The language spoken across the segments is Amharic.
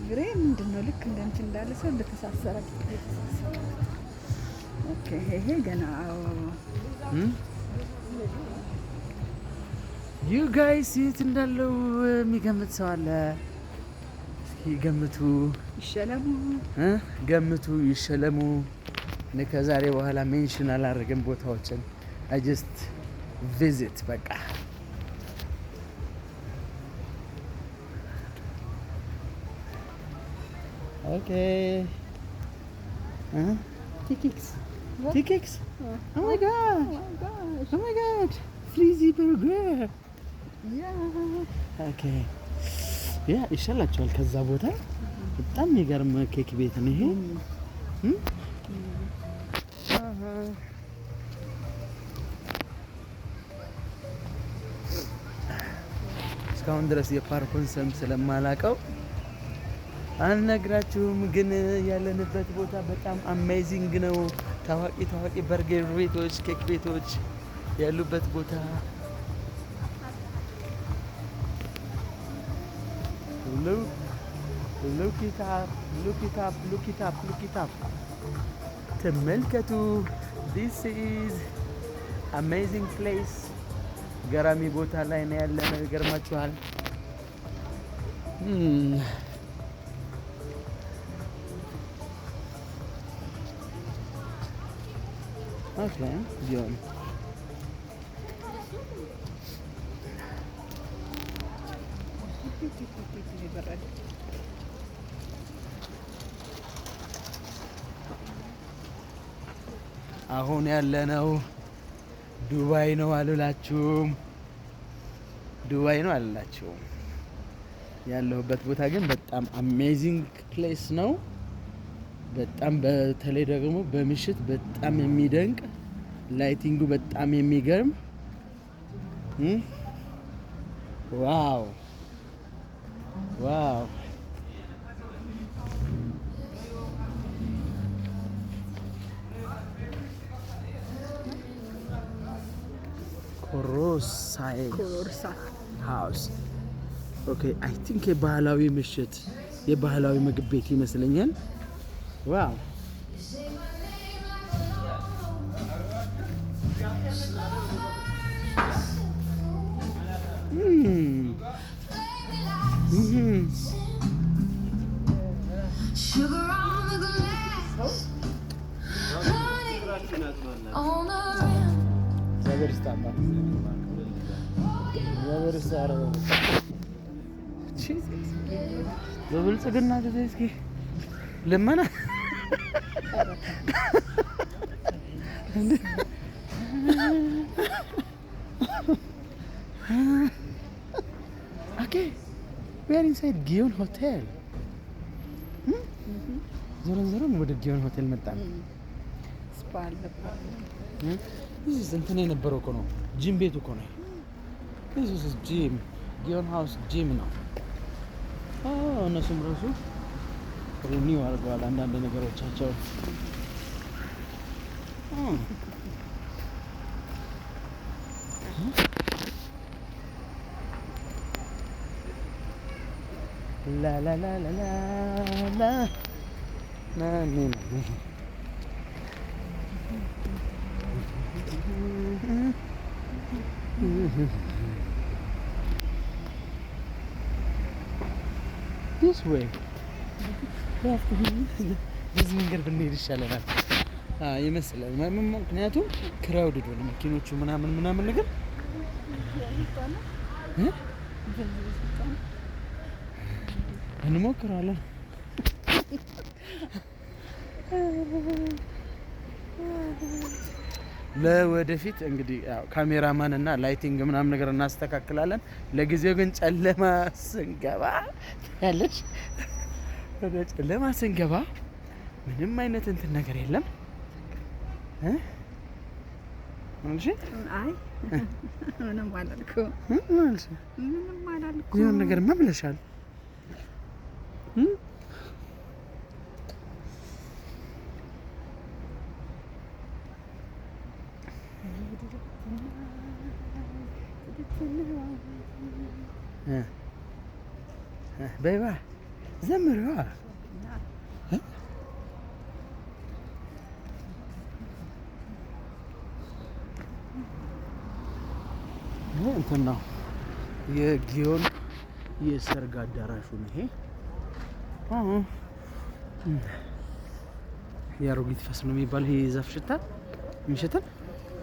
እግሬ ምንድነው ልክ እንደንት እንዳለ ሰው እንደተሳሰረ ኦኬ ይሄ ገና ዩ ጋይስ የት እንዳለው የሚገምት ሰው አለ? እስኪ ገምቱ። ይሸለሙ ገምቱ፣ ይሸለሙ። እኔ ከዛሬ በኋላ ሜንሽን አላደርግም ቦታዎችን። አይ ጀስት ቪዚት በቃ። ኦኬ ቲኬክስ ቲኬክስ ኦ ማይ ጋድ ፍሪዚ በርገር ኦኬ ያ ይሻላችኋል። ከዛ ቦታ በጣም የሚገርም ኬክ ቤት ነው ይሄ። እስካሁን ድረስ የፓርኩን ስም ስለማላውቀው አልነግራችሁም፣ ግን ያለንበት ቦታ በጣም አሜዚንግ ነው። ታዋቂ በርገር ቤቶች፣ ኬክ ቤቶች ያሉበት ቦታ look it up ተመልከቱ። this is amazing place ገራሚ ቦታ ላይ ነው ያለነው። ይገርማችኋል። Okay, John. አሁን ያለነው ዱባይ ነው አልላችሁም። ዱባይ ነው አልላችሁም። ያለሁበት ቦታ ግን በጣም አሜዚንግ ፕሌስ ነው። በጣም በተለይ ደግሞ በምሽት በጣም የሚደንቅ ላይቲንጉ በጣም የሚገርም ዋው ዋው ኮሮሳ ሃውስ ኦኬ አይ ቲንክ የባህላዊ ምሽት የባህላዊ ምግብ ቤት ይመስለኛል። ዋው በብልጽግና ጊዜ እስኪ ልመና ኦኬ we are inside ጊዮን ሆቴል። ዞረን ወደ ጊዮን ሆቴል መጣን። ስፓ አለበት። this እንትን የነበረው እኮ ነው ጂም ቤቱ እኮ ነው። this is ጂም ጊዮን ሃውስ ጂም ነው። እነሱም ራሱ ሪኒው አድርገዋል አንዳንድ ነገሮቻቸው። ላ ላ ላ ላ ላ ና ና this way በዚህ መንገድ ብንሄድ ይሻለናል ይመስላል። ምክንያቱም ክራውድ ነው መኪኖቹ ምናምን ነገር እንሞክራለን። ለወደፊት እንግዲህ ካሜራማን እና ላይቲንግ ምናምን ነገር እናስተካክላለን። ለጊዜው ግን ጨለማ ስንገባ ያለች ወደ ጨለማ ስንገባ ምንም አይነት እንትን ነገር የለም። እሺ አይ ምንም አላልኩም። ምንም አላልኩም። የሆነ ነገር ብለሻል። በይባ ዘም ጀምሪዋ። እንትን ነው የጊዮን የሰርግ አዳራሹ ነው ይሄ። የአሮጊት ፈስ ነው የሚባለው ይሄ ዛፍ ሽታ የሚሸተን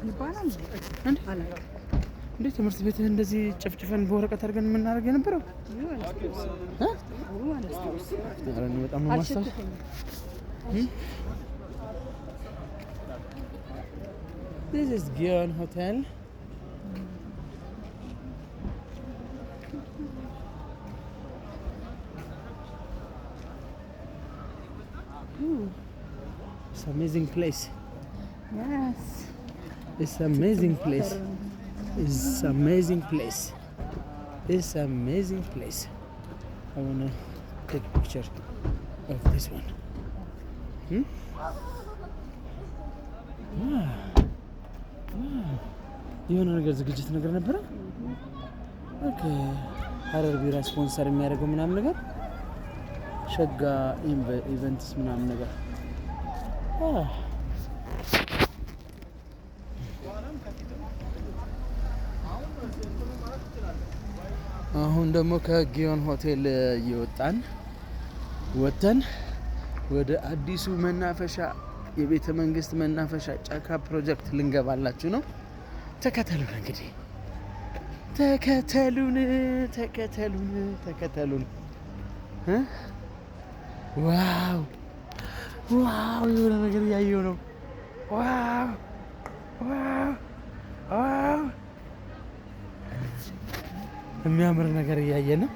ይባላል እንዴ? ትምህርት ቤት እንደዚህ ጨፍጭፈን በወረቀት አድርገን የምናደርግ የነበረው በጣም ነው ማስታወስ። This is Gion Hotel. It's an amazing place. Yes. It's an amazing place. It's an amazing place. It's an amazing place. I wanna take a picture of this one. የሆነ ነገር ዝግጅት ነገር ነበረ። ኦኬ ሀረር ቢራ ስፖንሰር የሚያደርገው ምናምን ነገር ሸጋ ኢቨንትስ ምናምን ነገር አሁን ደግሞ ከጊዮን ሆቴል ወጥተን ወደ አዲሱ መናፈሻ የቤተ መንግስት መናፈሻ ጫካ ፕሮጀክት ልንገባላችሁ ነው። ተከተሉን እንግዲህ ተከተሉን። ዋው የሆነ ነገር እያየሁ ነው። ዋው የሚያምር ነገር እያየን ነው።